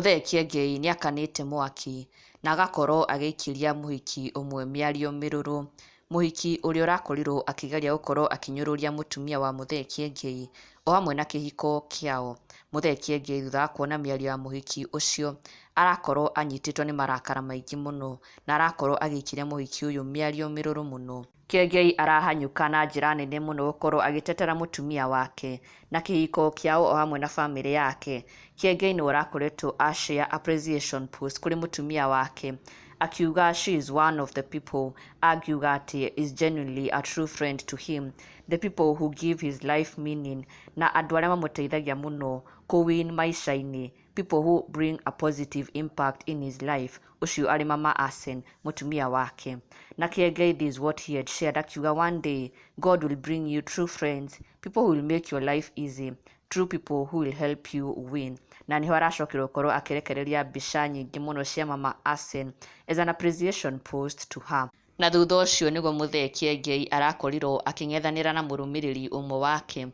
Muthee Kiengei nĩakanĩte mwaki na agakorwo agĩikĩria Mûhiki ũmwe mĩario mĩrũrũ. Mûhiki ũrĩa ũrakorirwo akĩgeria gũkorwo akĩnyũrũria mũtumia wa Muthee Kiengei o hamwe na kĩhiko kĩao. Muthee Kiengei thutha wa kuona mĩario ya mũhiki ũcio arakorwo anyitĩtwo nĩ marakara maingĩ mũno na arakorwo agĩikĩria mũhiki ũyũ mĩario mĩrũrũ mũno. Kiengei arahanyũka na njĩra nene mũno gũkorwo agĩtetera mũtumia wake na kĩhiko kĩao o hamwe na bamĩrĩ yake. Kiengei nĩ ũrakoretwo share appreciation post kũrĩ mũtumia wake akiuga she is one of the people, akiuga atĩ is genuinely a true friend to him, the people who give his life meaning, na andũ arĩa mamũteithagia mũno kũwin maica-inĩ, people who bring a positive impact in his life. Ũcio arĩ Mama Asen, mũtumia wake. Na Kiengei, this is what he had shared, akiuga one day God will bring you true friends, people who will make your life easy, true people who will help you win. Na niho aracokire gũkorwo akĩrekereria mbica nyingĩ mũno cia Mama Asen as an appreciation post to her. Na thutha ũcio nĩguo Muthee Kiengei arakorirwo akĩng'ethanĩra na mũrũmĩrĩri ũmwe wake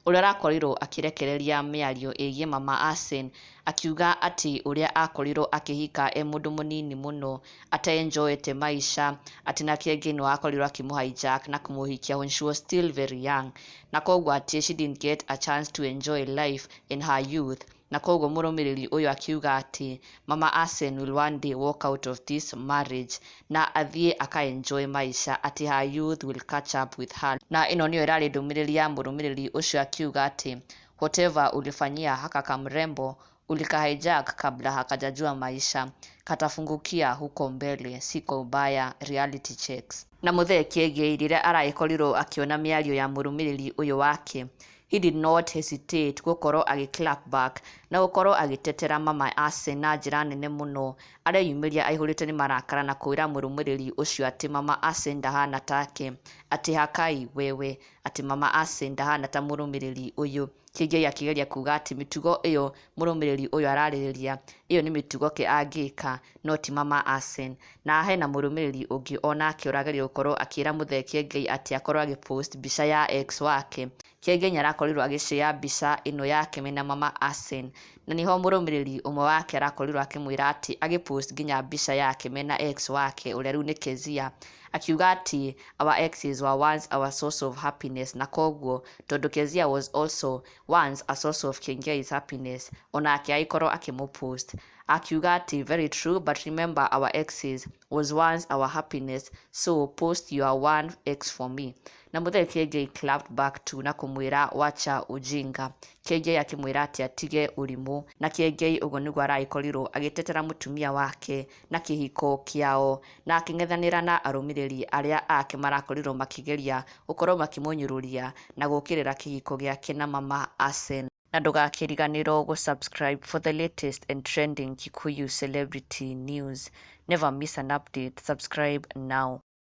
ũrĩa arakorirwo akĩrekereria mĩario ĩgiĩ Mama Asen, akiuga atĩ ũrĩa akorirwo akĩhika mũndũ mũnini mũno ataenjoyete maica, atĩ na Kiengei nĩ wakorirwo akĩmũhijack na kũmũhikia when she was still very young, na koguo atĩ she didn't get a chance to enjoy life in her youth. Na koguo mũrũmĩrĩri ũyũ akiuga atĩ Mama Asen will one day walk out of this marriage na athiĩ aka-enjoy maica, atĩ her youth will catch up with her. Na ĩno nĩyo ĩrarĩ ndũmĩrĩri ya mũrũmĩrĩri ũcio, akiuga atĩ whatever ulifanyia haka kamrembo ulikahijack kabla hakajajua maisha, katafungukia huko mbele, siko ubaya, reality checks. Na Muthee Kiengei rĩrĩa aragĩkorirwo akĩona mĩario ya mũrũmĩrĩri ũyũ wake, he did not hesitate gũkorwo clap back na gũkorwo agĩtetera Mama Asen na njĩra nene mũno, areyumĩria aihũrĩte nĩ marakara na kwĩra mũrũmĩrĩri ũcio atĩ Mama Asen ndahana take, atĩ hakai wewe, atĩ Mama Asen ndahana ta mũrũmĩrĩri ũyũ. Kiengei akĩgeria kuga atĩ mĩtugo ĩyo mũrũmĩrĩri ũyũ ararĩrĩria ĩyo nĩ mĩtugo ke angĩka, no ti Mama Asen. Na hena mũrũmĩrĩri ũngĩ onake ũrageria gũkorwo akĩra Muthee Kiengei atĩ akorwo agĩpost mbica ya ex wake. Kiengei nĩ arakorirwo agĩshare mbica ĩno yake mena Mama Asen, na niho mũrũmĩrĩri ũmwe wake arakorirwo akĩmwĩra atĩ agĩpost nginya mbica yake mena ex wake ũrĩa rĩu nĩ Kezia, akiuga atĩ our exes were once our source of happiness, na koguo tondũ Kezia was also once a source of Kiengei's happiness, onake agĩkorwo akĩmũpost akiuga atĩ very true, but remember our exes was once our happiness, so post your one ex for me. Na Muthee Kiengei clapped back to na kumwĩra wacha ujinga. Kiengei akĩmwĩra atĩ atige ũrimũ, na Kiengei ũguo nĩguo aragĩkorirwo agĩtetera mũtumia wake na kĩhiko kĩao na akĩng'ethanĩra na arũmĩrĩri arĩa ake marakorirwo makĩgeria gũkorwo makĩmũnyũrũria na gũkĩrĩra kĩhiko gĩake na Mama Asen. Na ndũgakĩriganĩrwo gũsubscribe for the latest and trending Kikuyu celebrity news. Never miss an update. Subscribe now.